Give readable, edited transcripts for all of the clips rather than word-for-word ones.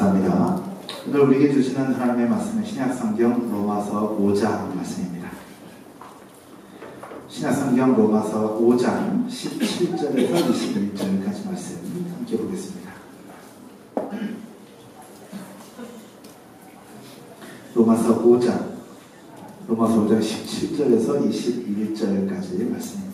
감사합니다. 오늘 우리에게 주시는 하나님의 말씀은 신약성경 로마서 5장 말씀입니다. 신약성경 로마서 5장 17절에서 21절까지 말씀 함께 보겠습니다. 로마서 5장 17절에서 21절까지 말씀입니다.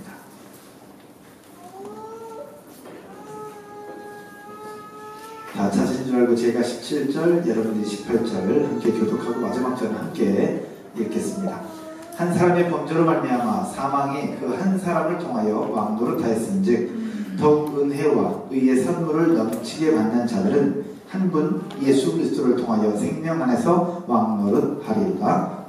다 찾으신 줄 알고 제가 17절, 여러분들이 18절 함께 교독하고 마지막 절을 함께 읽겠습니다. 한 사람의 범죄로 말미암아 사망이 그 한 사람을 통하여 왕노릇하였은즉 더욱 은혜와 의의 선물을 넘치게 받는 자들은 한 분 예수 그리스도를 통하여 생명 안에서 왕노릇하리이다.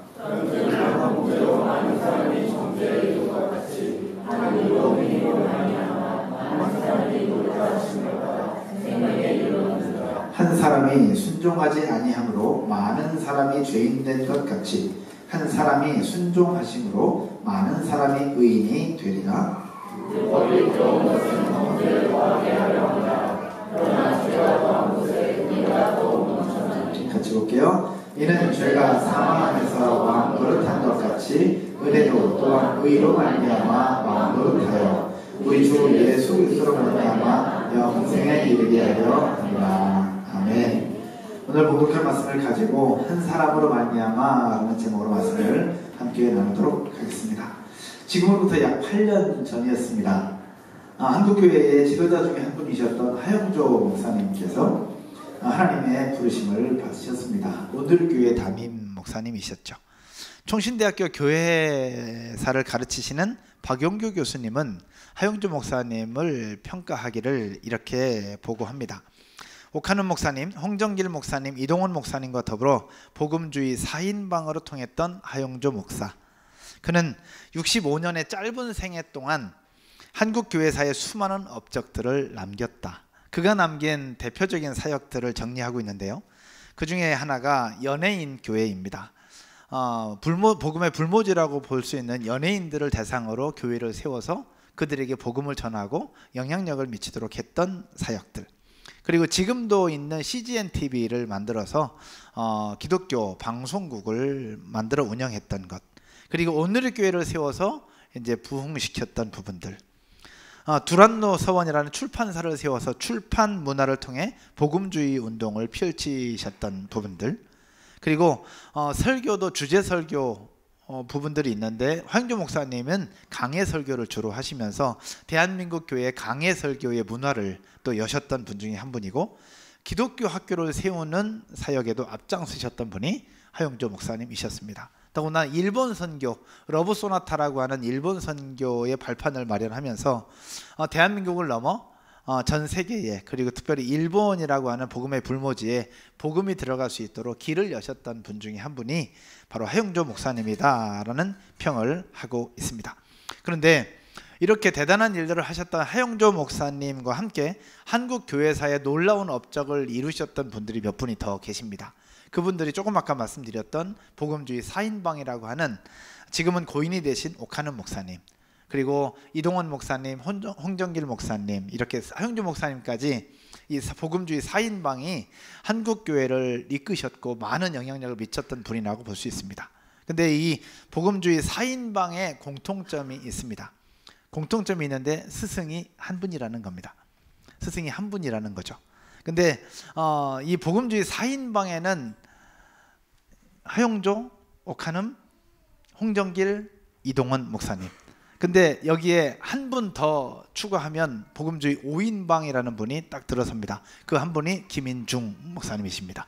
한 사람이 순종하지 아니함으로 많은 사람이 죄인된 것 같이 한 사람이 순종하심으로 많은 사람이 의인이 되리라. 같이 볼게요. 이는 죄가 사망 안에서 왕노릇한 것 같이 은혜도 또한 의로 말미암아 왕노릇하여 우리 주 예수 그리스도로 말미암아 영생에 이르게 하려 합니다. 아멘. 오늘 복독할 말씀을 가지고 한 사람으로 말미암아라는 제목으로 말씀을 함께 나누도록 하겠습니다. 지금으로부터 약 8년 전이었습니다. 한국교회의 지도자 중에 한 분이셨던 하영조 목사님께서 하나님의 부르심을 받으셨습니다. 오늘교회 담임 목사님이셨죠. 총신대학교 교회사를 가르치시는 박용규 교수님은 하영조 목사님을 평가하기를 이렇게 보고합니다. 옥하는 목사님, 홍정길 목사님, 이동원 목사님과 더불어 복음주의 4인방으로 통했던 하영조 목사. 그는 65년의 짧은 생애 동안 한국 교회사에 수많은 업적들을 남겼다. 그가 남긴 대표적인 사역들을 정리하고 있는데요. 그 중에 하나가 연예인 교회입니다. 복음의 불모지라고 볼 수 있는 연예인들을 대상으로 교회를 세워서 그들에게 복음을 전하고 영향력을 미치도록 했던 사역들. 그리고 지금도 있는 CGN TV를 만들어서 기독교 방송국을 만들어 운영했던 것. 그리고 오늘의 교회를 세워서 이제 부흥시켰던 부분들. 두란노 서원이라는 출판사를 세워서 출판 문화를 통해 복음주의 운동을 펼치셨던 부분들. 그리고 설교도 주제 설교 부분들이 있는데 황교 목사님은 강해 설교를 주로 하시면서 대한민국 교회의 강해 설교의 문화를 또 여셨던 분 중에 한 분이고, 기독교 학교를 세우는 사역에도 앞장서셨던 분이 하영조 목사님이셨습니다. 더구나 일본 선교, 러브 소나타라고 하는 일본 선교의 발판을 마련하면서 대한민국을 넘어 전 세계에, 그리고 특별히 일본이라고 하는 복음의 불모지에 복음이 들어갈 수 있도록 길을 여셨던 분 중에 한 분이 바로 하영조 목사님이다라는 평을 하고 있습니다. 그런데 이렇게 대단한 일들을 하셨던 하영조 목사님과 함께 한국 교회사에 놀라운 업적을 이루셨던 분들이 몇 분이 더 계십니다. 그분들이 조금 아까 말씀드렸던 복음주의 4인방이라고 하는, 지금은 고인이 되신 옥하는 목사님, 그리고 이동원 목사님, 홍정길 목사님, 이렇게 하영조 목사님까지 이 복음주의 4인방이 한국교회를 이끄셨고 많은 영향력을 미쳤던 분이라고 볼 수 있습니다. 근데 이 복음주의 4인방에 공통점이 있습니다. 공통점이 있는데 스승이 한 분이라는 겁니다. 스승이 한 분이라는 거죠. 근데 이 복음주의 4인방에는 하영조, 옥하는, 홍정길, 이동원 목사님. 근데 여기에 한 분 더 추가하면 복음주의 5인방이라는 분이 딱 들어섭니다. 그 한 분이 김인중 목사님이십니다.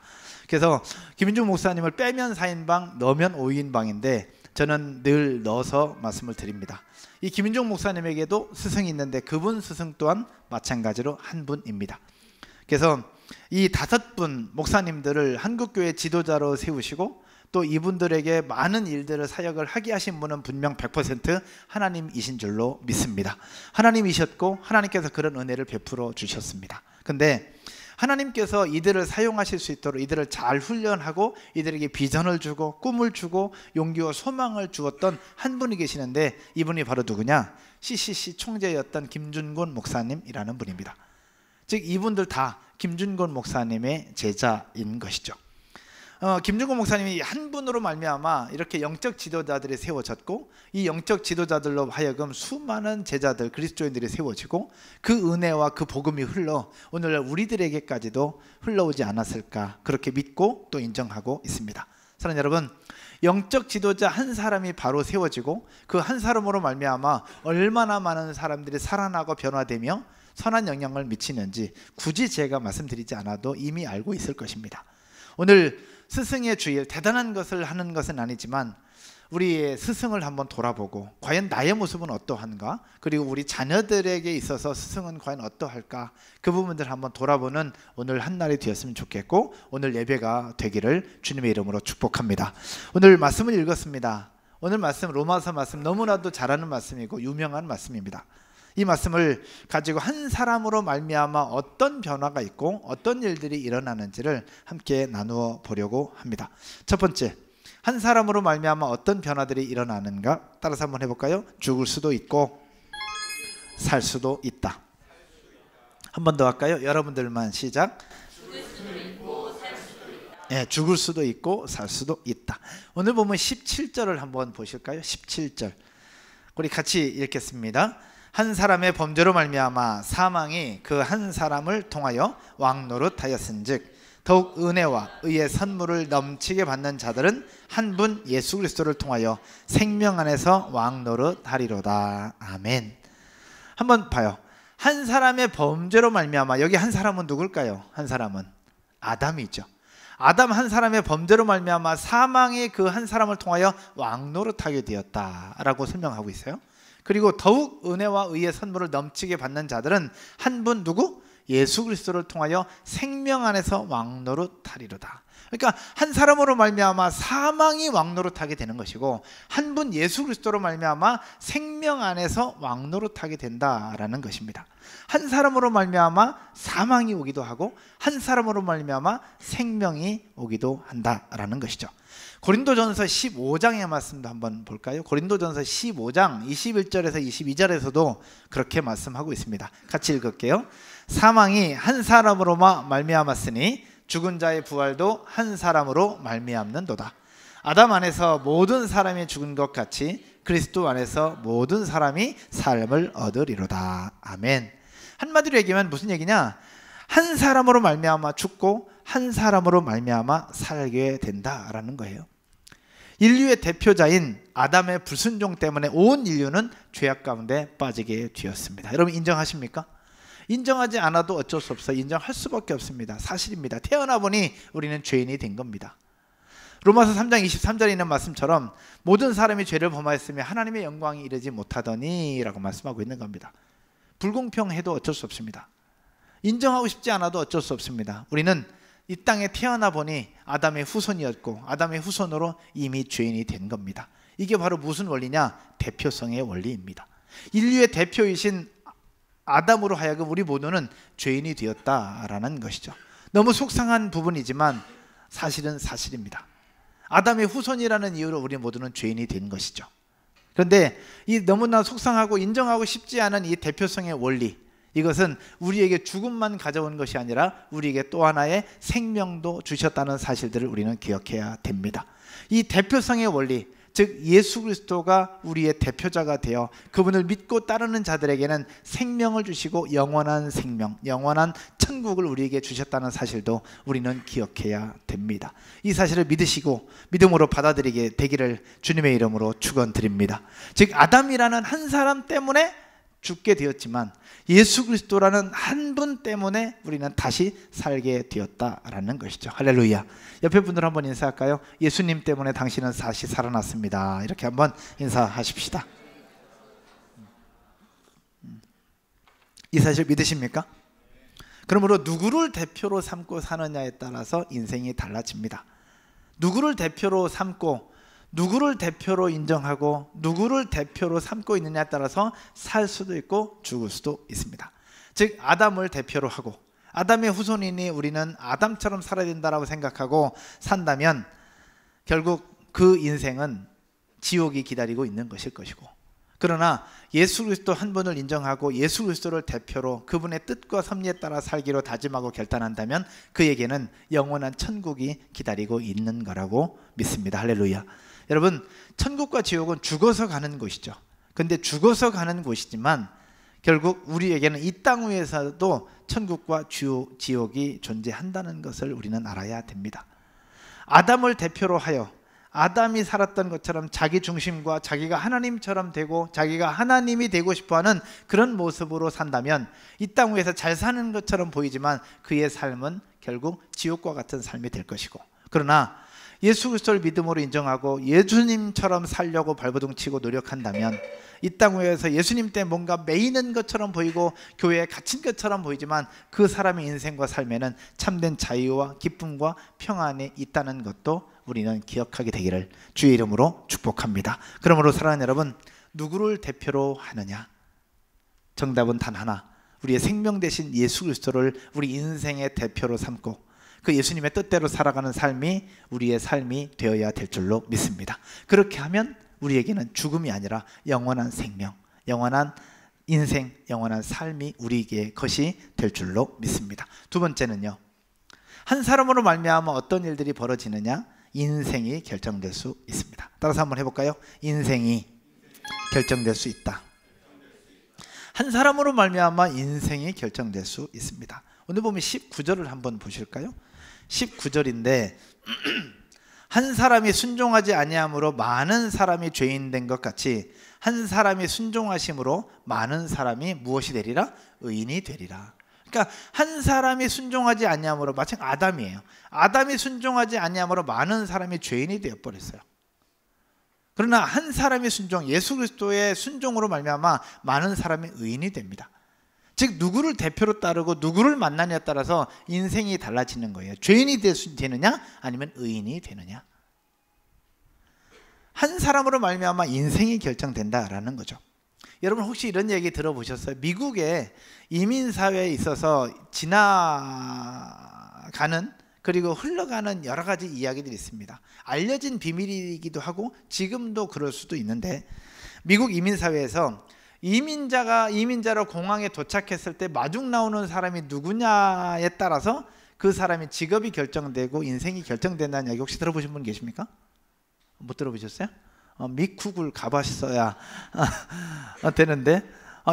그래서 김인중 목사님을 빼면 4인방, 넣으면 5인방인데 저는 늘 넣어서 말씀을 드립니다. 이 김인중 목사님에게도 스승이 있는데 그분 스승 또한 마찬가지로 한 분입니다. 그래서 이 5분 목사님들을 한국교회 지도자로 세우시고 또 이분들에게 많은 일들을 사역을 하게 하신 분은 분명 100% 하나님이신 줄로 믿습니다. 하나님이셨고 하나님께서 그런 은혜를 베풀어 주셨습니다. 근데 하나님께서 이들을 사용하실 수 있도록 이들을 잘 훈련하고 이들에게 비전을 주고 꿈을 주고 용기와 소망을 주었던 한 분이 계시는데 이분이 바로 누구냐? CCC 총재였던 김준곤 목사님이라는 분입니다. 즉 이분들 다 김준곤 목사님의 제자인 것이죠. 김준곤 목사님이 한 분으로 말미암아 이렇게 영적 지도자들이 세워졌고, 이 영적 지도자들로 하여금 수많은 제자들, 그리스도인들이 세워지고, 그 은혜와 그 복음이 흘러 오늘날 우리들에게까지도 흘러오지 않았을까, 그렇게 믿고 또 인정하고 있습니다. 사랑하는 여러분, 영적 지도자 한 사람이 바로 세워지고 그 한 사람으로 말미암아 얼마나 많은 사람들이 살아나고 변화되며 선한 영향을 미치는지 굳이 제가 말씀드리지 않아도 이미 알고 있을 것입니다. 오늘 스승의 주일, 대단한 것을 하는 것은 아니지만 우리의 스승을 한번 돌아보고 과연 나의 모습은 어떠한가, 그리고 우리 자녀들에게 있어서 스승은 과연 어떠할까, 그 부분들 한번 돌아보는 오늘 한 날이 되었으면 좋겠고, 오늘 예배가 되기를 주님의 이름으로 축복합니다. 오늘 말씀을 읽었습니다. 오늘 말씀, 로마서 말씀, 너무나도 잘하는 말씀이고 유명한 말씀입니다. 이 말씀을 가지고 한 사람으로 말미암아 어떤 변화가 있고 어떤 일들이 일어나는지를 함께 나누어 보려고 합니다. 첫 번째, 한 사람으로 말미암아 어떤 변화들이 일어나는가, 따라서 한번 해볼까요? 죽을 수도 있고 살 수도 있다. 한 번 더 할까요? 여러분들만 시작. 죽을 수도 있고 살 수도 있다. 네, 죽을 수도 있고 살 수도 있다. 오늘 보면 17절을 한번 보실까요? 17절 우리 같이 읽겠습니다. 한 사람의 범죄로 말미암아 사망이 그 한 사람을 통하여 왕노릇하였은즉 더욱 은혜와 의의 선물을 넘치게 받는 자들은 한 분 예수 그리스도를 통하여 생명 안에서 왕노릇하리로다. 아멘. 한번 봐요. 한 사람의 범죄로 말미암아, 여기 한 사람은 누굴까요? 한 사람은 아담이죠. 아담 한 사람의 범죄로 말미암아 사망이 그 한 사람을 통하여 왕노릇하게 되었다라고 설명하고 있어요. 그리고 더욱 은혜와 의의 선물을 넘치게 받는 자들은 한 분 누구? 예수 그리스도를 통하여 생명 안에서 왕노릇하리로다. 그러니까 한 사람으로 말미암아 사망이 왕노릇하게 되는 것이고, 한 분 예수 그리스도로 말미암아 생명 안에서 왕노릇하게 된다라는 것입니다. 한 사람으로 말미암아 사망이 오기도 하고 한 사람으로 말미암아 생명이 오기도 한다라는 것이죠. 고린도전서 15장의 말씀도 한번 볼까요? 고린도전서 15장 21절에서 22절에서도 그렇게 말씀하고 있습니다. 같이 읽을게요. 사망이 한 사람으로 말미암았으니 죽은 자의 부활도 한 사람으로 말미암는도다. 아담 안에서 모든 사람이 죽은 것 같이 그리스도 안에서 모든 사람이 삶을 얻으리로다. 아멘. 한마디로 얘기하면 무슨 얘기냐? 한 사람으로 말미암아 죽고 한 사람으로 말미암아 살게 된다라는 거예요. 인류의 대표자인 아담의 불순종 때문에 온 인류는 죄악 가운데 빠지게 되었습니다. 여러분 인정하십니까? 인정하지 않아도 어쩔 수 없어요. 인정할 수밖에 없습니다. 사실입니다. 태어나 보니 우리는 죄인이 된 겁니다. 로마서 3장 23절에 있는 말씀처럼 모든 사람이 죄를 범하였으며 하나님의 영광이 이르지 못하더니 라고 말씀하고 있는 겁니다. 불공평해도 어쩔 수 없습니다. 인정하고 싶지 않아도 어쩔 수 없습니다. 우리는 이 땅에 태어나 보니 아담의 후손이었고 아담의 후손으로 이미 죄인이 된 겁니다. 이게 바로 무슨 원리냐? 대표성의 원리입니다. 인류의 대표이신 아담으로 하여금 우리 모두는 죄인이 되었다라는 것이죠. 너무 속상한 부분이지만 사실은 사실입니다. 아담의 후손이라는 이유로 우리 모두는 죄인이 된 것이죠. 그런데 이 너무나 속상하고 인정하고 싶지 않은 이 대표성의 원리, 이것은 우리에게 죽음만 가져온 것이 아니라 우리에게 또 하나의 생명도 주셨다는 사실들을 우리는 기억해야 됩니다. 이 대표성의 원리, 즉 예수 그리스도가 우리의 대표자가 되어 그분을 믿고 따르는 자들에게는 생명을 주시고 영원한 생명, 영원한 천국을 우리에게 주셨다는 사실도 우리는 기억해야 됩니다. 이 사실을 믿으시고 믿음으로 받아들이게 되기를 주님의 이름으로 축원드립니다. 즉 아담이라는 한 사람 때문에 죽게 되었지만 예수 그리스도라는 한 분 때문에 우리는 다시 살게 되었다라는 것이죠. 할렐루야. 옆에 분들 한번 인사할까요? 예수님 때문에 당신은 다시 살아났습니다. 이렇게 한번 인사하십시다. 이 사실 믿으십니까? 그러므로 누구를 대표로 삼고 사느냐에 따라서 인생이 달라집니다. 누구를 대표로 삼고 누구를 대표로 인정하고 누구를 대표로 삼고 있느냐에 따라서 살 수도 있고 죽을 수도 있습니다. 즉 아담을 대표로 하고 아담의 후손이니 우리는 아담처럼 살아야 된다고 생각하고 산다면 결국 그 인생은 지옥이 기다리고 있는 것일 것이고, 그러나 예수 그리스도 한 분을 인정하고 예수 그리스도를 대표로 그분의 뜻과 섭리에 따라 살기로 다짐하고 결단한다면 그에게는 영원한 천국이 기다리고 있는 거라고 믿습니다. 할렐루야. 여러분, 천국과 지옥은 죽어서 가는 곳이죠. 근데 죽어서 가는 곳이지만 결국 우리에게는 이 땅 위에서도 천국과 지옥이 존재한다는 것을 우리는 알아야 됩니다. 아담을 대표로 하여 아담이 살았던 것처럼 자기 중심과 자기가 하나님처럼 되고 자기가 하나님이 되고 싶어하는 그런 모습으로 산다면 이 땅 위에서 잘 사는 것처럼 보이지만 그의 삶은 결국 지옥과 같은 삶이 될 것이고, 그러나 예수 그리스도를 믿음으로 인정하고 예수님처럼 살려고 발버둥 치고 노력한다면 이 땅 위에서 예수님 때 뭔가 매이는 것처럼 보이고 교회에 갇힌 것처럼 보이지만 그 사람의 인생과 삶에는 참된 자유와 기쁨과 평안이 있다는 것도 우리는 기억하게 되기를 주의 이름으로 축복합니다. 그러므로 사랑하는 여러분, 누구를 대표로 하느냐? 정답은 단 하나, 우리의 생명 되신 예수 그리스도를 우리 인생의 대표로 삼고 그 예수님의 뜻대로 살아가는 삶이 우리의 삶이 되어야 될 줄로 믿습니다. 그렇게 하면 우리에게는 죽음이 아니라 영원한 생명, 영원한 인생, 영원한 삶이 우리에게 것이 될 줄로 믿습니다. 두 번째는요, 한 사람으로 말미암아 어떤 일들이 벌어지느냐? 인생이 결정될 수 있습니다. 따라서 한번 해볼까요? 인생이 결정될 수 있다. 한 사람으로 말미암아 인생이 결정될 수 있습니다. 오늘 보면 19절을 한번 보실까요? 19절인데 한 사람이 순종하지 아니함으로 많은 사람이 죄인 된 것 같이 한 사람이 순종하심으로 많은 사람이 무엇이 되리라? 의인이 되리라. 그러니까 한 사람이 순종하지 아니함으로, 마치 아담이에요. 아담이 순종하지 아니함으로 많은 사람이 죄인이 되어버렸어요. 그러나 한 사람이 순종, 예수 그리스도의 순종으로 말미암아 많은 사람이 의인이 됩니다. 즉 누구를 대표로 따르고 누구를 만나냐에 따라서 인생이 달라지는 거예요. 죄인이 되느냐 아니면 의인이 되느냐. 한 사람으로 말미암아 인생이 결정된다라는 거죠. 여러분 혹시 이런 얘기 들어보셨어요? 미국의 이민사회에 있어서 지나가는 그리고 흘러가는 여러 가지 이야기들이 있습니다. 알려진 비밀이기도 하고 지금도 그럴 수도 있는데, 미국 이민사회에서 이민자로 공항에 도착했을 때 마중 나오는 사람이 누구냐에 따라서 그 사람의 직업이 결정되고 인생이 결정된다는 이야기 혹시 들어보신 분 계십니까? 못 들어보셨어요? 미국을 가봤어야 되는데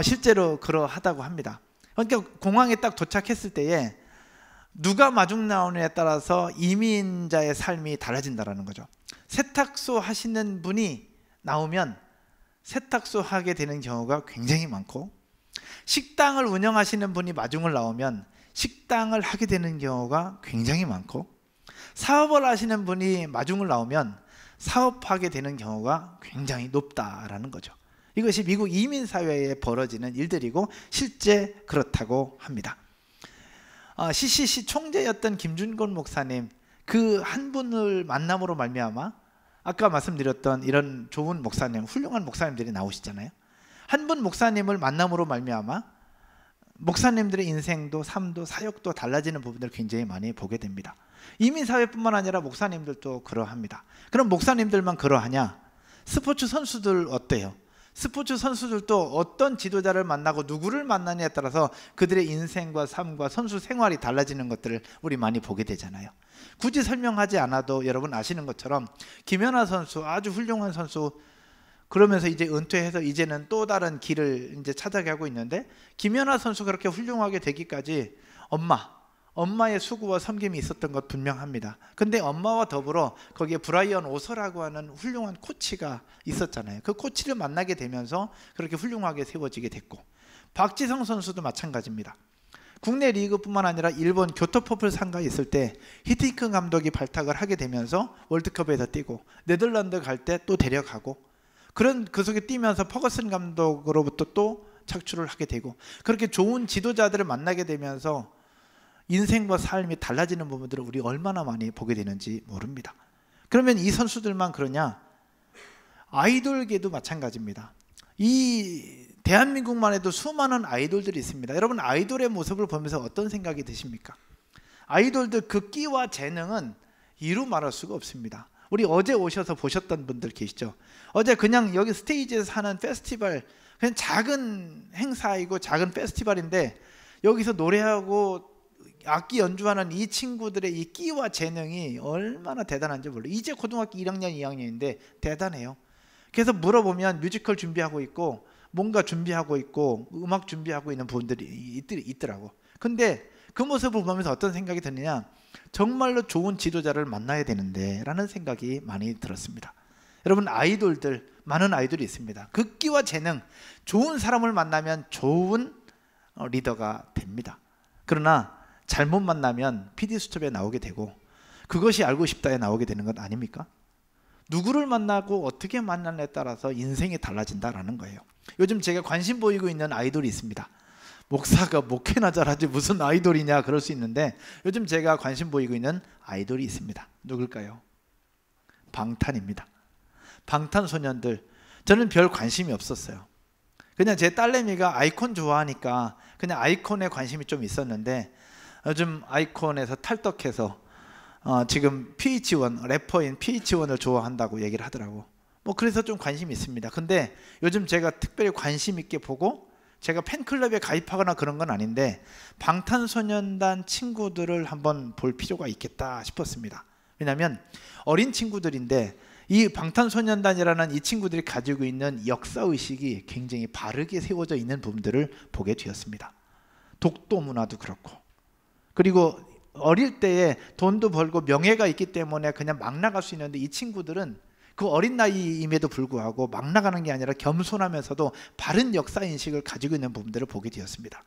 실제로 그러하다고 합니다. 그러니까 공항에 딱 도착했을 때에 누가 마중 나오느냐에 따라서 이민자의 삶이 달라진다는 거죠. 세탁소 하시는 분이 나오면 세탁소 하게 되는 경우가 굉장히 많고, 식당을 운영하시는 분이 마중을 나오면 식당을 하게 되는 경우가 굉장히 많고, 사업을 하시는 분이 마중을 나오면 사업하게 되는 경우가 굉장히 높다라는 거죠. 이것이 미국 이민사회에 벌어지는 일들이고 실제 그렇다고 합니다. CCC 총재였던 김준곤 목사님, 그 한 분을 만남으로 말미암아 아까 말씀드렸던 이런 좋은 목사님, 훌륭한 목사님들이 나오시잖아요. 한 분 목사님을 만남으로 말미암아 목사님들의 인생도 삶도 사역도 달라지는 부분들을 굉장히 많이 보게 됩니다. 이민사회뿐만 아니라 목사님들도 그러합니다. 그럼 목사님들만 그러하냐? 스포츠 선수들 어때요? 스포츠 선수들도 어떤 지도자를 만나고 누구를 만나냐에 따라서 그들의 인생과 삶과 선수 생활이 달라지는 것들을 우리 많이 보게 되잖아요. 굳이 설명하지 않아도 여러분 아시는 것처럼 김연아 선수, 아주 훌륭한 선수, 그러면서 이제 은퇴해서 이제는 또 다른 길을 이제 찾아가고 있는데, 김연아 선수가 그렇게 훌륭하게 되기까지 엄마의 수고와 섬김이 있었던 것 분명합니다. 근데 엄마와 더불어 거기에 브라이언 오서라고 하는 훌륭한 코치가 있었잖아요. 그 코치를 만나게 되면서 그렇게 훌륭하게 세워지게 됐고, 박지성 선수도 마찬가지입니다. 국내 리그뿐만 아니라 일본 교토퍼플 상가에 있을 때 히딩크 감독이 발탁을 하게 되면서 월드컵에서 뛰고, 네덜란드 갈 때 또 데려가고, 그런 그 속에 뛰면서 퍼거슨 감독으로부터 또 착출을 하게 되고, 그렇게 좋은 지도자들을 만나게 되면서 인생과 삶이 달라지는 부분들을 우리 얼마나 많이 보게 되는지 모릅니다. 그러면 이 선수들만 그러냐? 아이돌계도 마찬가지입니다. 이 대한민국만 해도 수많은 아이돌들이 있습니다. 여러분 아이돌의 모습을 보면서 어떤 생각이 드십니까? 아이돌들 그 끼와 재능은 이루 말할 수가 없습니다. 우리 어제 오셔서 보셨던 분들 계시죠? 어제 그냥 여기 스테이지에서 하는 페스티벌, 그냥 작은 행사이고 작은 페스티벌인데 여기서 노래하고 악기 연주하는 이 친구들의 이 끼와 재능이 얼마나 대단한지 몰라요. 이제 고등학교 1학년, 2학년인데 대단해요. 그래서 물어보면 뮤지컬 준비하고 있고 뭔가 준비하고 있고 음악 준비하고 있는 분들이 있더라고. 근데 그 모습을 보면서 어떤 생각이 드느냐, 정말로 좋은 지도자를 만나야 되는데 라는 생각이 많이 들었습니다. 여러분, 아이돌들, 많은 아이돌이 있습니다. 그 끼와 재능, 좋은 사람을 만나면 좋은 리더가 됩니다. 그러나 잘못 만나면 PD수첩에 나오게 되고 그것이 알고 싶다에 나오게 되는 것 아닙니까? 누구를 만나고 어떻게 만나냐에 따라서 인생이 달라진다라는 거예요. 요즘 제가 관심 보이고 있는 아이돌이 있습니다. 목사가 목회나 잘하지 무슨 아이돌이냐 그럴 수 있는데 요즘 제가 관심 보이고 있는 아이돌이 있습니다. 누굴까요? 방탄입니다. 방탄소년들, 저는 별 관심이 없었어요. 그냥 제 딸내미가 아이콘 좋아하니까 그냥 아이콘에 관심이 좀 있었는데 요즘 아이콘에서 탈덕해서 지금 PH1, 래퍼인 PH1을 좋아한다고 얘기를 하더라고. 뭐 그래서 좀 관심이 있습니다. 근데 요즘 제가 특별히 관심 있게 보고, 제가 팬클럽에 가입하거나 그런 건 아닌데 방탄소년단 친구들을 한번 볼 필요가 있겠다 싶었습니다. 왜냐하면 어린 친구들인데 이 방탄소년단이라는 이 친구들이 가지고 있는 역사의식이 굉장히 바르게 세워져 있는 부분들을 보게 되었습니다. 독도 문화도 그렇고, 그리고 어릴 때에 돈도 벌고 명예가 있기 때문에 그냥 막 나갈 수 있는데 이 친구들은 그 어린 나이임에도 불구하고 막 나가는 게 아니라 겸손하면서도 바른 역사인식을 가지고 있는 부분들을 보게 되었습니다.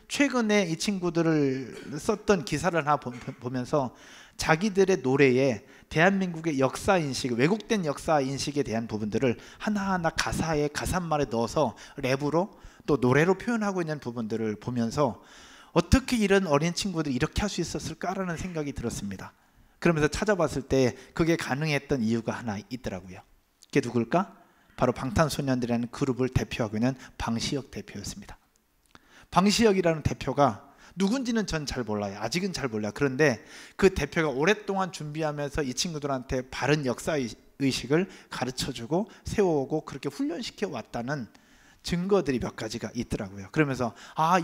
최근에 이 친구들을 썼던 기사를 하나 보면서 자기들의 노래에 대한민국의 역사인식, 왜곡된 역사인식에 대한 부분들을 하나하나 가사에 가사말에 넣어서 랩으로 또 노래로 표현하고 있는 부분들을 보면서 어떻게 이런 어린 친구들이 이렇게 할 수 있었을까라는 생각이 들었습니다. 그러면서 찾아봤을 때 그게 가능했던 이유가 하나 있더라고요. 그게 누굴까? 바로 방탄소년단이라는 그룹을 대표하고 있는 방시혁 대표였습니다. 방시혁이라는 대표가 누군지는 전 잘 몰라요. 아직은 잘 몰라요. 그런데 그 대표가 오랫동안 준비하면서 이 친구들한테 바른 역사의식을 가르쳐주고 세워오고 그렇게 훈련시켜 왔다는 증거들이 몇 가지가 있더라고요. 그러면서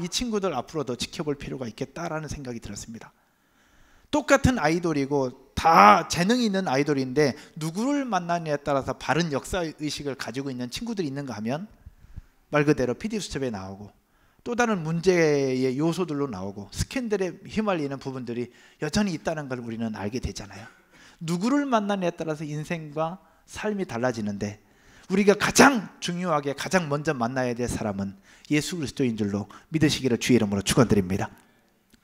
이 친구들 앞으로도 지켜볼 필요가 있겠다라는 생각이 들었습니다. 똑같은 아이돌이고 다 재능이 있는 아이돌인데 누구를 만나느냐에 따라서 바른 역사의식을 가지고 있는 친구들이 있는가 하면 말 그대로 PD수첩에 나오고 또 다른 문제의 요소들로 나오고 스캔들에 휘말리는 부분들이 여전히 있다는 걸 우리는 알게 되잖아요. 누구를 만나느냐에 따라서 인생과 삶이 달라지는데 우리가 가장 중요하게 가장 먼저 만나야 될 사람은 예수 그리스도인 줄로 믿으시기를 주의 이름으로 축원드립니다.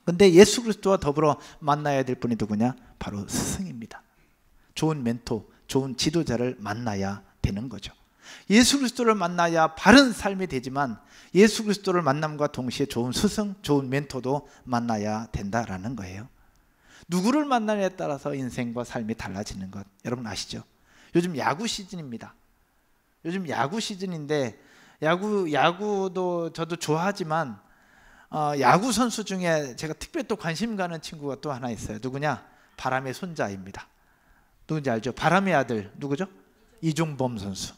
근데 예수 그리스도와 더불어 만나야 될 분이 누구냐? 바로 스승입니다. 좋은 멘토, 좋은 지도자를 만나야 되는 거죠. 예수 그리스도를 만나야 바른 삶이 되지만 예수 그리스도를 만남과 동시에 좋은 스승, 좋은 멘토도 만나야 된다라는 거예요. 누구를 만나냐에 따라서 인생과 삶이 달라지는 것 여러분 아시죠? 요즘 야구 시즌입니다. 요즘 야구 시즌인데 야구도 저도 좋아하지만 야구 선수 중에 제가 특별히 또 관심 가는 친구가 또 하나 있어요. 누구냐? 바람의 손자입니다. 누군지 알죠? 바람의 아들 누구죠? 이종범 선수.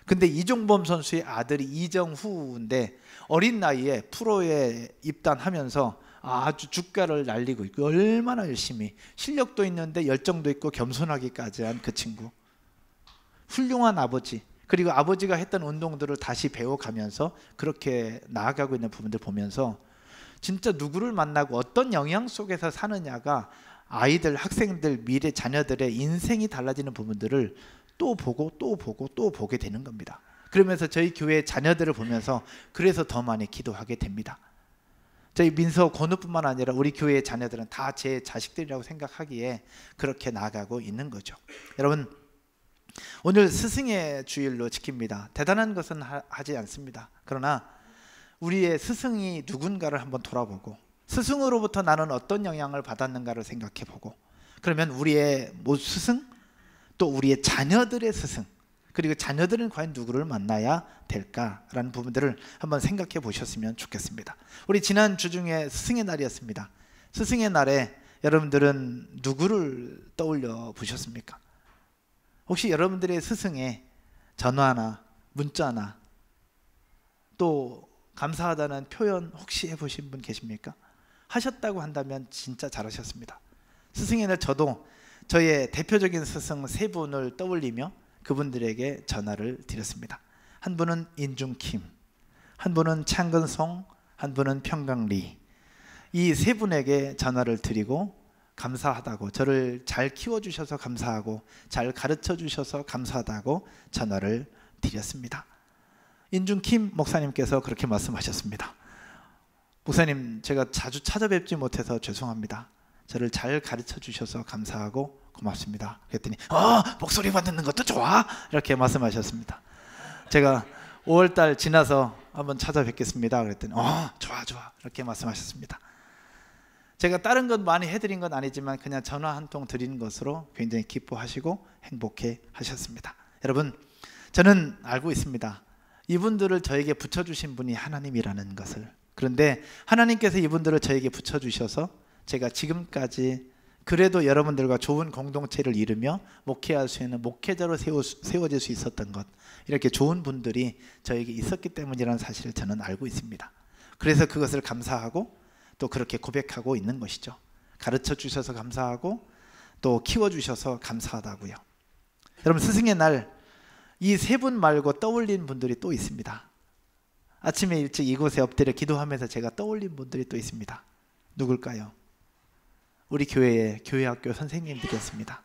근데 이종범 선수의 아들이 이정후인데 어린 나이에 프로에 입단하면서 아주 주가를 날리고 있고 얼마나 열심히 실력도 있는데 열정도 있고 겸손하기까지 한 그 친구. 훌륭한 아버지, 그리고 아버지가 했던 운동들을 다시 배워가면서 그렇게 나아가고 있는 부분들 보면서 진짜 누구를 만나고 어떤 영향 속에서 사느냐가 아이들, 학생들, 미래 자녀들의 인생이 달라지는 부분들을 또 보고 또 보고 또 보게 되는 겁니다. 그러면서 저희 교회 자녀들을 보면서 그래서 더 많이 기도하게 됩니다. 저희 민서 권우뿐만 아니라 우리 교회의 자녀들은 다 제 자식들이라고 생각하기에 그렇게 나아가고 있는 거죠. 여러분, 오늘 스승의 주일로 지킵니다. 대단한 것은 하지 않습니다. 그러나 우리의 스승이 누군가를 한번 돌아보고 스승으로부터 나는 어떤 영향을 받았는가를 생각해보고 그러면 우리의 스승 또 우리의 자녀들의 스승 그리고 자녀들은 과연 누구를 만나야 될까라는 부분들을 한번 생각해 보셨으면 좋겠습니다. 우리 지난 주 중에 스승의 날이었습니다. 스승의 날에 여러분들은 누구를 떠올려 보셨습니까? 혹시 여러분들의 스승의 전화나 문자나 또 감사하다는 표현 혹시 해보신 분 계십니까? 하셨다고 한다면 진짜 잘하셨습니다. 스승의 날 저도 저의 대표적인 스승 세 분을 떠올리며 그분들에게 전화를 드렸습니다. 한 분은 인중킴, 한 분은 창근송, 한 분은 평강리. 이 세 분에게 전화를 드리고 감사하다고, 저를 잘 키워주셔서 감사하고 잘 가르쳐주셔서 감사하다고 전화를 드렸습니다. 인중킴 목사님께서 그렇게 말씀하셨습니다. 목사님, 제가 자주 찾아뵙지 못해서 죄송합니다. 저를 잘 가르쳐 주셔서 감사하고 고맙습니다. 그랬더니 목소리만 듣는 것도 좋아? 이렇게 말씀하셨습니다. 제가 5월달 지나서 한번 찾아뵙겠습니다. 그랬더니 좋아 이렇게 말씀하셨습니다. 제가 다른 것 많이 해드린 건 아니지만 그냥 전화 한 통 드리는 것으로 굉장히 기뻐하시고 행복해 하셨습니다. 여러분, 저는 알고 있습니다. 이분들을 저에게 붙여주신 분이 하나님이라는 것을. 그런데 하나님께서 이분들을 저에게 붙여주셔서 제가 지금까지 그래도 여러분들과 좋은 공동체를 이루며 목회할 수 있는 목회자로 세워질 수 있었던 것, 이렇게 좋은 분들이 저에게 있었기 때문이라는 사실을 저는 알고 있습니다. 그래서 그것을 감사하고 또 그렇게 고백하고 있는 것이죠. 가르쳐 주셔서 감사하고 또 키워주셔서 감사하다고요. 여러분, 스승의 날 이 세 분 말고 떠올린 분들이 또 있습니다. 아침에 일찍 이곳에 엎드려 기도하면서 제가 떠올린 분들이 또 있습니다. 누굴까요? 우리 교회의 교회학교 선생님들이었습니다.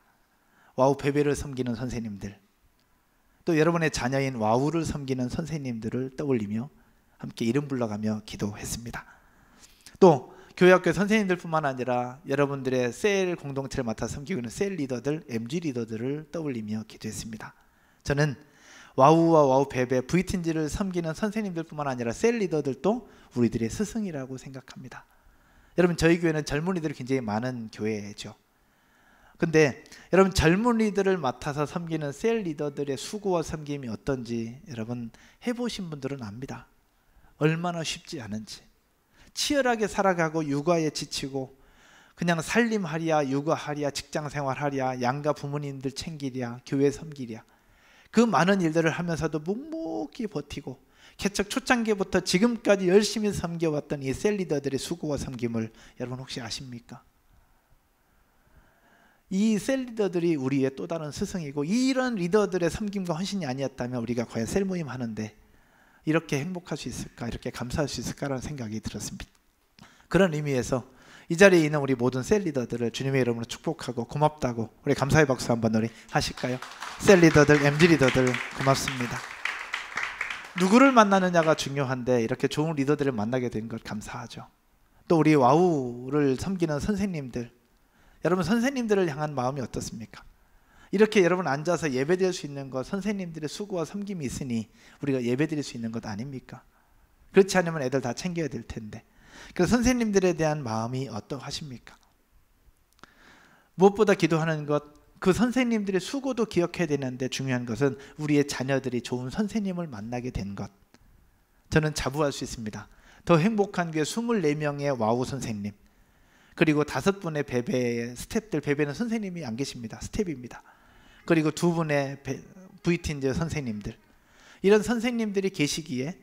와우 베베를 섬기는 선생님들, 또 여러분의 자녀인 와우를 섬기는 선생님들을 떠올리며 함께 이름 불러가며 기도했습니다. 또 교회학교 선생님들뿐만 아니라 여러분들의 셀 공동체를 맡아 섬기고 있는 셀 리더들, MG 리더들을 떠올리며 기도했습니다. 저는 와우와 와우 베베, VTNG를 섬기는 선생님들뿐만 아니라 셀 리더들도 우리들의 스승이라고 생각합니다. 여러분, 저희 교회는 젊은이들이 굉장히 많은 교회죠. 근데 여러분, 젊은이들을 맡아서 섬기는 셀 리더들의 수고와 섬김이 어떤지 여러분 해보신 분들은 압니다. 얼마나 쉽지 않은지. 치열하게 살아가고 육아에 지치고 그냥 살림하랴, 육아하랴, 직장생활하랴, 양가 부모님들 챙기랴, 교회 섬기랴, 그 많은 일들을 하면서도 묵묵히 버티고 개척 초창기부터 지금까지 열심히 섬겨왔던 이 셀 리더들의 수고와 섬김을 여러분 혹시 아십니까? 이 셀 리더들이 우리의 또 다른 스승이고, 이런 리더들의 섬김과 헌신이 아니었다면 우리가 과연 셀 모임 하는데 이렇게 행복할 수 있을까, 이렇게 감사할 수 있을까라는 생각이 들었습니다. 그런 의미에서 이 자리에 있는 우리 모든 셀 리더들을 주님의 이름으로 축복하고 고맙다고 우리 감사의 박수 한번 우리 하실까요? 셀 리더들, MG 리더들 고맙습니다. 누구를 만나느냐가 중요한데 이렇게 좋은 리더들을 만나게 된 것 감사하죠. 또 우리 와우를 섬기는 선생님들, 여러분 선생님들을 향한 마음이 어떻습니까? 이렇게 여러분 앉아서 예배드릴 수 있는 것, 선생님들의 수고와 섬김이 있으니 우리가 예배드릴 수 있는 것 아닙니까? 그렇지 않으면 애들 다 챙겨야 될 텐데. 그래서 선생님들에 대한 마음이 어떠하십니까? 무엇보다 기도하는 것, 그 선생님들의 수고도 기억해야 되는데 중요한 것은 우리의 자녀들이 좋은 선생님을 만나게 된 것. 저는 자부할 수 있습니다. 더 행복한 교회 24명의 와우 선생님, 그리고 5분의 베베의 스텝들, 베베는 선생님이 안 계십니다. 스텝입니다. 그리고 2분의 VTNG 선생님들, 이런 선생님들이 계시기에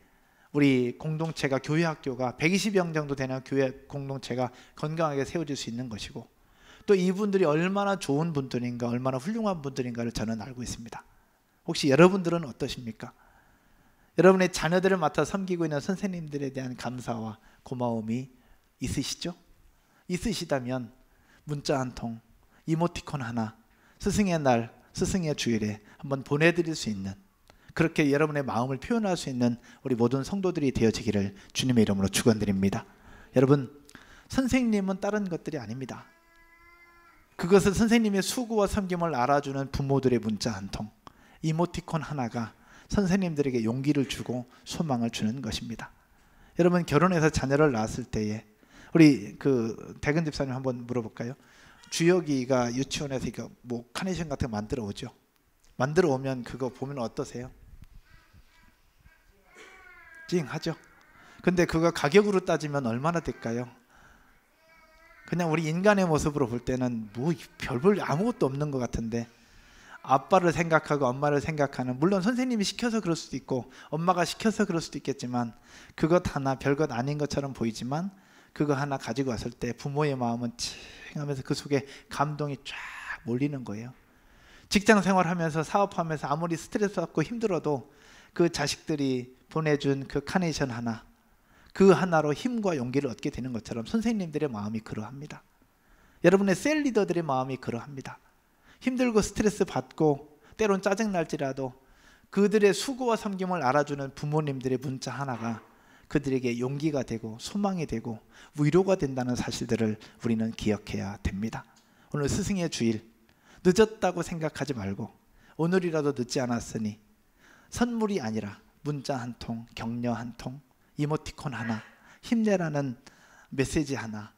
우리 공동체가, 교회 학교가 120명 정도 되는 교회 공동체가 건강하게 세워질 수 있는 것이고, 또 이분들이 얼마나 좋은 분들인가, 얼마나 훌륭한 분들인가를 저는 알고 있습니다. 혹시 여러분들은 어떠십니까? 여러분의 자녀들을 맡아 섬기고 있는 선생님들에 대한 감사와 고마움이 있으시죠? 있으시다면 문자 한 통, 이모티콘 하나, 스승의 날, 스승의 주일에 한번 보내드릴 수 있는, 그렇게 여러분의 마음을 표현할 수 있는 우리 모든 성도들이 되어지기를 주님의 이름으로 축원드립니다. 여러분, 선생님은 다른 것들이 아닙니다. 그것은 선생님의 수고와 섬김을 알아주는 부모들의 문자 한 통, 이모티콘 하나가 선생님들에게 용기를 주고 소망을 주는 것입니다. 여러분, 결혼해서 자녀를 낳았을 때에 우리 대근 집사님 한번 물어볼까요? 주혁이가 유치원에서 이거 뭐 카네이션 같은 거 만들어 오죠. 만들어 오면 그거 보면 어떠세요? 찡하죠. 근데 그거 가격으로 따지면 얼마나 될까요? 그냥 우리 인간의 모습으로 볼 때는 뭐 별볼 아무것도 없는 것 같은데, 아빠를 생각하고 엄마를 생각하는, 물론 선생님이 시켜서 그럴 수도 있고 엄마가 시켜서 그럴 수도 있겠지만 그것 하나 별것 아닌 것처럼 보이지만 그거 하나 가지고 왔을 때 부모의 마음은 칭 하면서 그 속에 감동이 쫙 몰리는 거예요. 직장 생활하면서 사업하면서 아무리 스트레스 받고 힘들어도 그 자식들이 보내준 그 카네이션 하나, 그 하나로 힘과 용기를 얻게 되는 것처럼 선생님들의 마음이 그러합니다. 여러분의 셀 리더들의 마음이 그러합니다. 힘들고 스트레스 받고 때론 짜증날지라도 그들의 수고와 섬김을 알아주는 부모님들의 문자 하나가 그들에게 용기가 되고 소망이 되고 위로가 된다는 사실들을 우리는 기억해야 됩니다. 오늘 스승의 주일, 늦었다고 생각하지 말고 오늘이라도 늦지 않았으니 선물이 아니라 문자 한 통, 격려 한 통, 이모티콘 하나, 힘내라는 메시지 하나,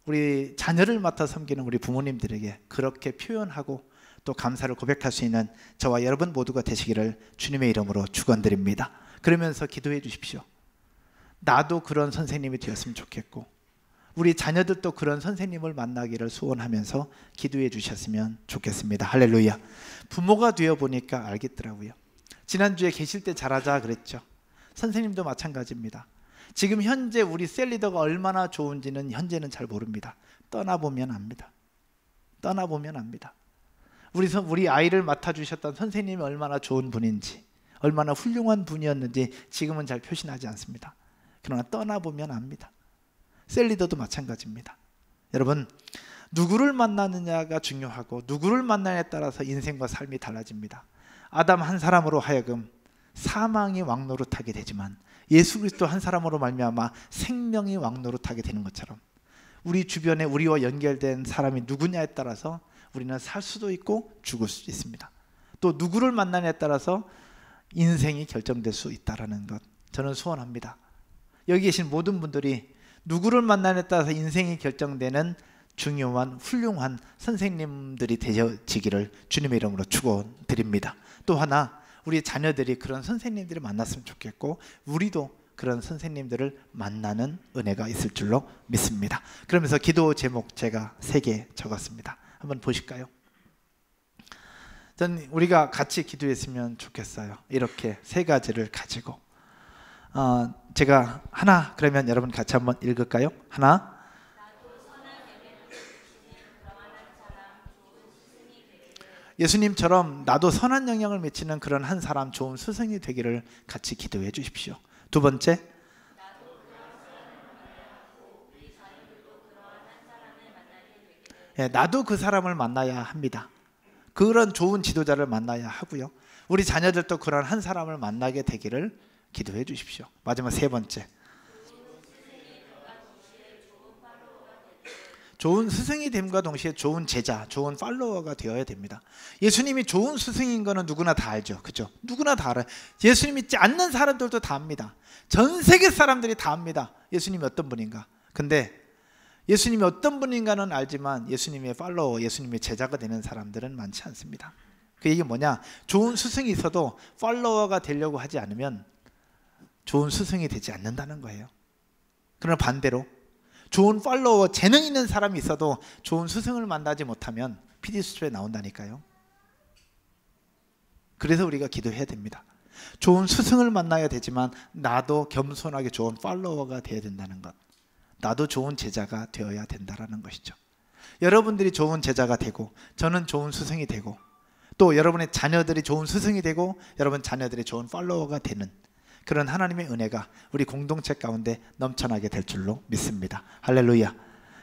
우리 자녀를 맡아 섬기는 우리 부모님들에게 그렇게 표현하고 또 감사를 고백할 수 있는 저와 여러분 모두가 되시기를 주님의 이름으로 축원드립니다. 그러면서 기도해 주십시오. 나도 그런 선생님이 되었으면 좋겠고 우리 자녀들도 그런 선생님을 만나기를 소원하면서 기도해 주셨으면 좋겠습니다. 할렐루야. 부모가 되어 보니까 알겠더라고요. 지난주에 계실 때 잘하자 그랬죠. 선생님도 마찬가지입니다. 지금 현재 우리 셀리더가 얼마나 좋은지는 현재는 잘 모릅니다. 떠나보면 압니다. 떠나보면 압니다. 우리 아이를 맡아주셨던 선생님이 얼마나 좋은 분인지, 얼마나 훌륭한 분이었는지 지금은 잘 표시나지 않습니다. 그러나 떠나보면 압니다. 셀리더도 마찬가지입니다. 여러분, 누구를 만나느냐가 중요하고 누구를 만나냐에 따라서 인생과 삶이 달라집니다. 아담 한 사람으로 하여금 사망이 왕노릇하게 되지만 예수 그리스도 한 사람으로 말미암아 생명이 왕노릇하게 되는 것처럼 우리 주변에 우리와 연결된 사람이 누구냐에 따라서 우리는 살 수도 있고 죽을 수도 있습니다. 또 누구를 만나냐에 따라서 인생이 결정될 수 있다는 것 저는 소원합니다. 여기 계신 모든 분들이 누구를 만나냐에 따라서 인생이 결정되는 중요한 훌륭한 선생님들이 되어지기를 주님의 이름으로 축원드립니다. 또 하나, 우리 자녀들이 그런 선생님들을 만났으면 좋겠고 우리도 그런 선생님들을 만나는 은혜가 있을 줄로 믿습니다. 그러면서 기도 제목 제가 3개 적었습니다. 한번 보실까요? 전 우리가 같이 기도했으면 좋겠어요. 이렇게 3가지를 가지고 제가 하나, 그러면 여러분 같이 한번 읽을까요? 하나, 예수님처럼 나도 선한 영향을 미치는 그런 한 사람, 좋은 스승이 되기를 같이 기도해 주십시오. 두 번째, 나도 그 사람을 만나야 합니다. 그런 좋은 지도자를 만나야 하고요. 우리 자녀들도 그런 한 사람을 만나게 되기를 기도해 주십시오. 마지막 3번째, 좋은 스승이 됨과 동시에 좋은 제자, 좋은 팔로워가 되어야 됩니다. 예수님이 좋은 스승인 거는 누구나 다 알죠. 그죠? 누구나 다 알아요. 예수님 믿지 않는 사람들도 다 압니다. 전 세계 사람들이 다 압니다. 예수님이 어떤 분인가. 근데 예수님이 어떤 분인가는 알지만 예수님의 팔로워, 예수님의 제자가 되는 사람들은 많지 않습니다. 그 얘기 뭐냐? 좋은 스승이 있어도 팔로워가 되려고 하지 않으면 좋은 스승이 되지 않는다는 거예요. 그러나 반대로 좋은 팔로워, 재능 있는 사람이 있어도 좋은 스승을 만나지 못하면 피디수첩에 나온다니까요. 그래서 우리가 기도해야 됩니다. 좋은 스승을 만나야 되지만 나도 겸손하게 좋은 팔로워가 되어야 된다는 것, 나도 좋은 제자가 되어야 된다는 것이죠. 여러분들이 좋은 제자가 되고 저는 좋은 스승이 되고 또 여러분의 자녀들이 좋은 스승이 되고 여러분 자녀들이 좋은 팔로워가 되는 그런 하나님의 은혜가 우리 공동체 가운데 넘쳐나게 될 줄로 믿습니다. 할렐루야.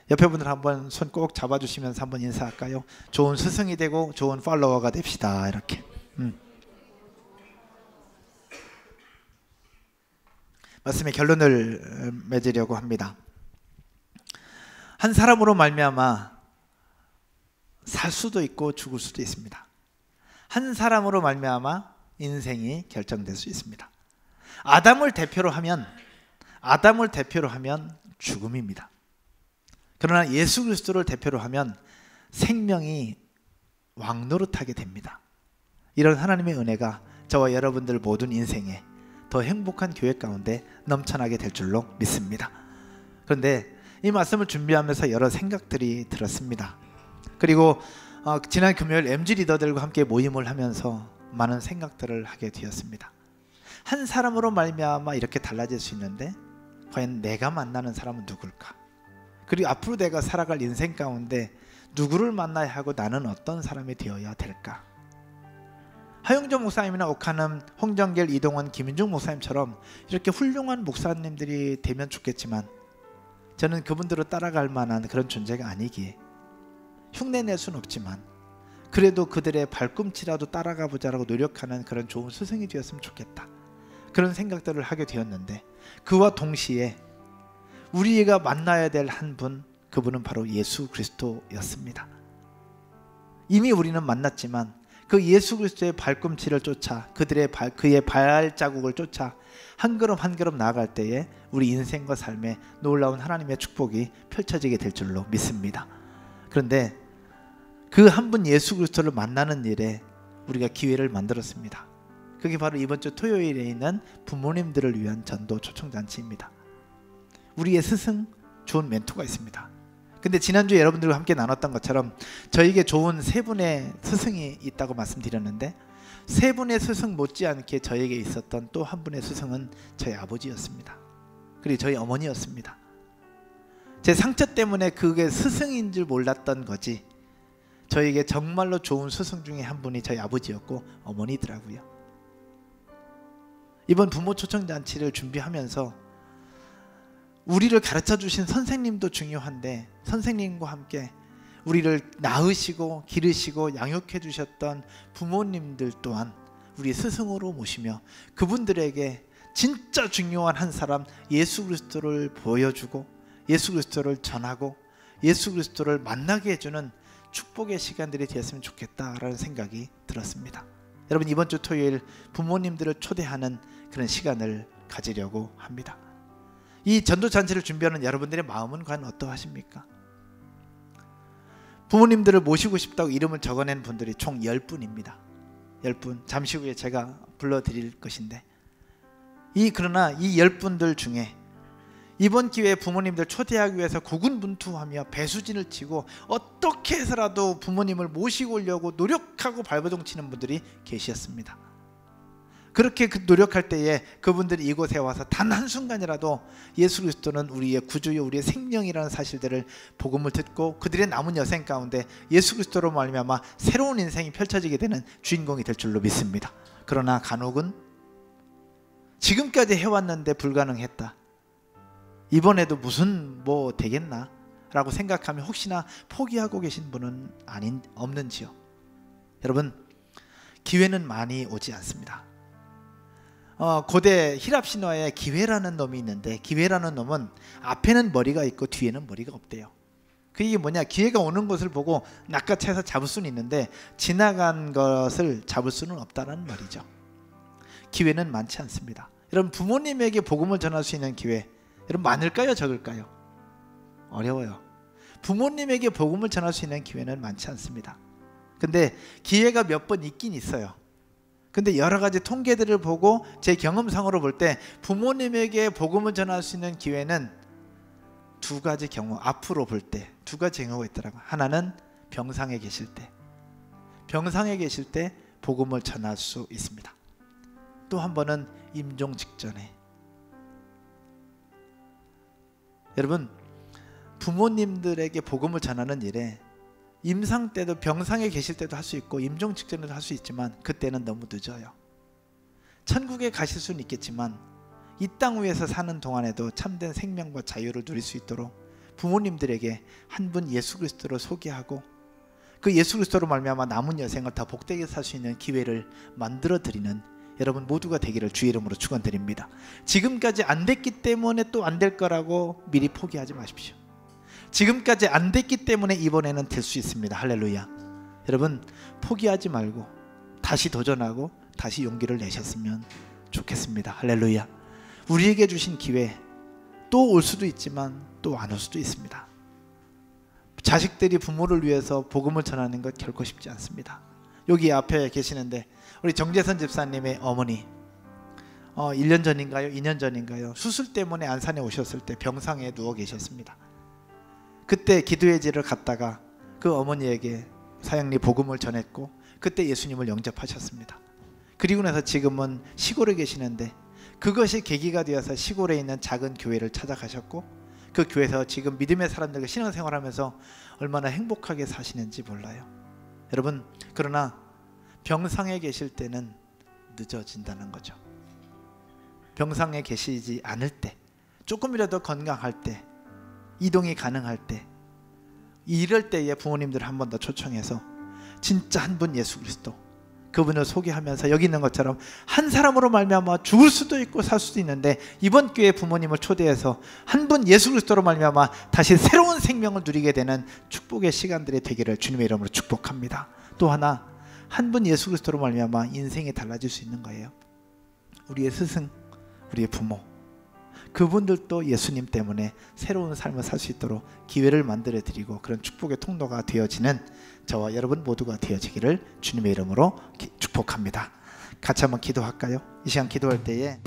옆에 분들 한번 손 꼭 잡아주시면서 한번 인사할까요? 좋은 스승이 되고 좋은 팔로워가 됩시다. 이렇게 말씀의 결론을 맺으려고 합니다. 한 사람으로 말미암아 살 수도 있고 죽을 수도 있습니다. 한 사람으로 말미암아 인생이 결정될 수 있습니다. 아담을 대표로 하면 죽음입니다. 그러나 예수 그리스도를 대표로 하면 생명이 왕노릇하게 됩니다. 이런 하나님의 은혜가 저와 여러분들 모든 인생에 더 행복한 교회 가운데 넘쳐나게 될 줄로 믿습니다. 그런데 이 말씀을 준비하면서 여러 생각들이 들었습니다. 그리고 지난 금요일 MG 리더들과 함께 모임을 하면서 많은 생각들을 하게 되었습니다. 한 사람으로 말미암아 이렇게 달라질 수 있는데 과연 내가 만나는 사람은 누굴까? 그리고 앞으로 내가 살아갈 인생 가운데 누구를 만나야 하고 나는 어떤 사람이 되어야 될까? 하용조 목사님이나 옥하남, 홍정길, 이동원, 김인중 목사님처럼 이렇게 훌륭한 목사님들이 되면 좋겠지만 저는 그분들을 따라갈 만한 그런 존재가 아니기에 흉내낼 수는 없지만 그래도 그들의 발꿈치라도 따라가 보자라고 노력하는 그런 좋은 스승이 되었으면 좋겠다, 그런 생각들을 하게 되었는데, 그와 동시에 우리가 만나야 될 한 분, 그분은 바로 예수 그리스도였습니다. 이미 우리는 만났지만 그 예수 그리스도의 발꿈치를 쫓아 그의 발자국을 쫓아 한 걸음 한 걸음 나아갈 때에 우리 인생과 삶에 놀라운 하나님의 축복이 펼쳐지게 될 줄로 믿습니다. 그런데 그 한 분 예수 그리스도를 만나는 일에 우리가 기회를 만들었습니다. 그게 바로 이번 주 토요일에 있는 부모님들을 위한 전도 초청잔치입니다. 우리의 스승, 좋은 멘토가 있습니다. 근데 지난주에 여러분들과 함께 나눴던 것처럼 저에게 좋은 세 분의 스승이 있다고 말씀드렸는데, 세 분의 스승 못지않게 저에게 있었던 또 한 분의 스승은 저희 아버지였습니다. 그리고 저희 어머니였습니다. 제 상처 때문에 그게 스승인 줄 몰랐던 거지, 저에게 정말로 좋은 스승 중에 한 분이 저희 아버지였고 어머니더라고요. 이번 부모 초청잔치를 준비하면서 우리를 가르쳐 주신 선생님도 중요한데, 선생님과 함께 우리를 낳으시고 기르시고 양육해 주셨던 부모님들 또한 우리 스승으로 모시며 그분들에게 진짜 중요한 한 사람 예수 그리스도를 보여주고 예수 그리스도를 전하고 예수 그리스도를 만나게 해주는 축복의 시간들이 되었으면 좋겠다라는 생각이 들었습니다. 여러분, 이번 주 토요일 부모님들을 초대하는 그런 시간을 가지려고 합니다. 이 전도잔치를 준비하는 여러분들의 마음은 과연 어떠하십니까? 부모님들을 모시고 싶다고 이름을 적어낸 분들이 총 10분입니다. 10분, 잠시 후에 제가 불러드릴 것인데, 그러나 이 10분들 중에 이번 기회에 부모님들 초대하기 위해서 고군분투하며 배수진을 치고 어떻게 해서라도 부모님을 모시고 오려고 노력하고 발버둥 치는 분들이 계셨습니다. 그렇게 노력할 때에 그분들이 이곳에 와서 단 한순간이라도 예수 그리스도는 우리의 구주요 우리의 생명이라는 사실들을 복음을 듣고 그들의 남은 여생 가운데 예수 그리스도로 말미암아 새로운 인생이 펼쳐지게 되는 주인공이 될 줄로 믿습니다. 그러나 간혹은 지금까지 해왔는데 불가능했다, 이번에도 무슨 되겠나 라고 생각하며 혹시나 포기하고 계신 분은 없는지요? 여러분, 기회는 많이 오지 않습니다. 고대 히랍 신화에 기회라는 놈이 있는데, 기회라는 놈은 앞에는 머리가 있고 뒤에는 머리가 없대요. 그게 뭐냐, 기회가 오는 것을 보고 낚아채서 잡을 수는 있는데 지나간 것을 잡을 수는 없다는 말이죠. 기회는 많지 않습니다. 여러분, 부모님에게 복음을 전할 수 있는 기회, 여러분 많을까요, 적을까요? 어려워요. 부모님에게 복음을 전할 수 있는 기회는 많지 않습니다. 근데 기회가 몇 번 있긴 있어요. 근데 여러 가지 통계들을 보고 제 경험상으로 볼 때 부모님에게 복음을 전할 수 있는 기회는 두 가지 경우, 앞으로 볼 때 두 가지 경우가 있더라고요. 하나는 병상에 계실 때, 병상에 계실 때 복음을 전할 수 있습니다. 또 한 번은 임종 직전에. 여러분, 부모님들에게 복음을 전하는 일에 임상 때도 병상에 계실 때도 할 수 있고 임종 직전에도 할 수 있지만 그때는 너무 늦어요. 천국에 가실 수는 있겠지만 이 땅 위에서 사는 동안에도 참된 생명과 자유를 누릴 수 있도록 부모님들에게 한 분 예수 그리스도를 소개하고 그 예수 그리스도로 말미암아 남은 여생을 다 복되게 살 수 있는 기회를 만들어 드리는 여러분 모두가 되기를 주의 이름으로 축원드립니다. 지금까지 안 됐기 때문에 또 안 될 거라고 미리 포기하지 마십시오. 지금까지 안 됐기 때문에 이번에는 될 수 있습니다. 할렐루야. 여러분, 포기하지 말고 다시 도전하고 다시 용기를 내셨으면 좋겠습니다. 할렐루야. 우리에게 주신 기회 또 올 수도 있지만 또 안 올 수도 있습니다. 자식들이 부모를 위해서 복음을 전하는 것 결코 쉽지 않습니다. 여기 앞에 계시는데 우리 정재선 집사님의 어머니 1년 전인가요? 2년 전인가요? 수술 때문에 안산에 오셨을 때 병상에 누워 계셨습니다. 그때 기도의 질을 갖다가 그 어머니에게 사형리 복음을 전했고 그때 예수님을 영접하셨습니다. 그리고 나서 지금은 시골에 계시는데 그것이 계기가 되어서 시골에 있는 작은 교회를 찾아가셨고 그 교회에서 지금 믿음의 사람들과 신앙생활하면서 얼마나 행복하게 사시는지 몰라요. 여러분, 그러나 병상에 계실 때는 늦어진다는 거죠. 병상에 계시지 않을 때, 조금이라도 건강할 때, 이동이 가능할 때, 이럴 때에 부모님들 한 번 더 초청해서 진짜 한 분 예수 그리스도 그분을 소개하면서 여기 있는 것처럼 한 사람으로 말미암아 죽을 수도 있고 살 수도 있는데 이번 교회 부모님을 초대해서 한 분 예수 그리스도로 말미암아 다시 새로운 생명을 누리게 되는 축복의 시간들이 되기를 주님의 이름으로 축복합니다. 또 하나, 한 분 예수 그리스도로 말미암아 인생이 달라질 수 있는 거예요. 우리의 스승, 우리의 부모, 그분들도 예수님 때문에 새로운 삶을 살 수 있도록 기회를 만들어 드리고 그런 축복의 통로가 되어지는 저와 여러분 모두가 되어지기를 주님의 이름으로 축복합니다. 같이 한번 기도할까요? 이 시간 기도할 때에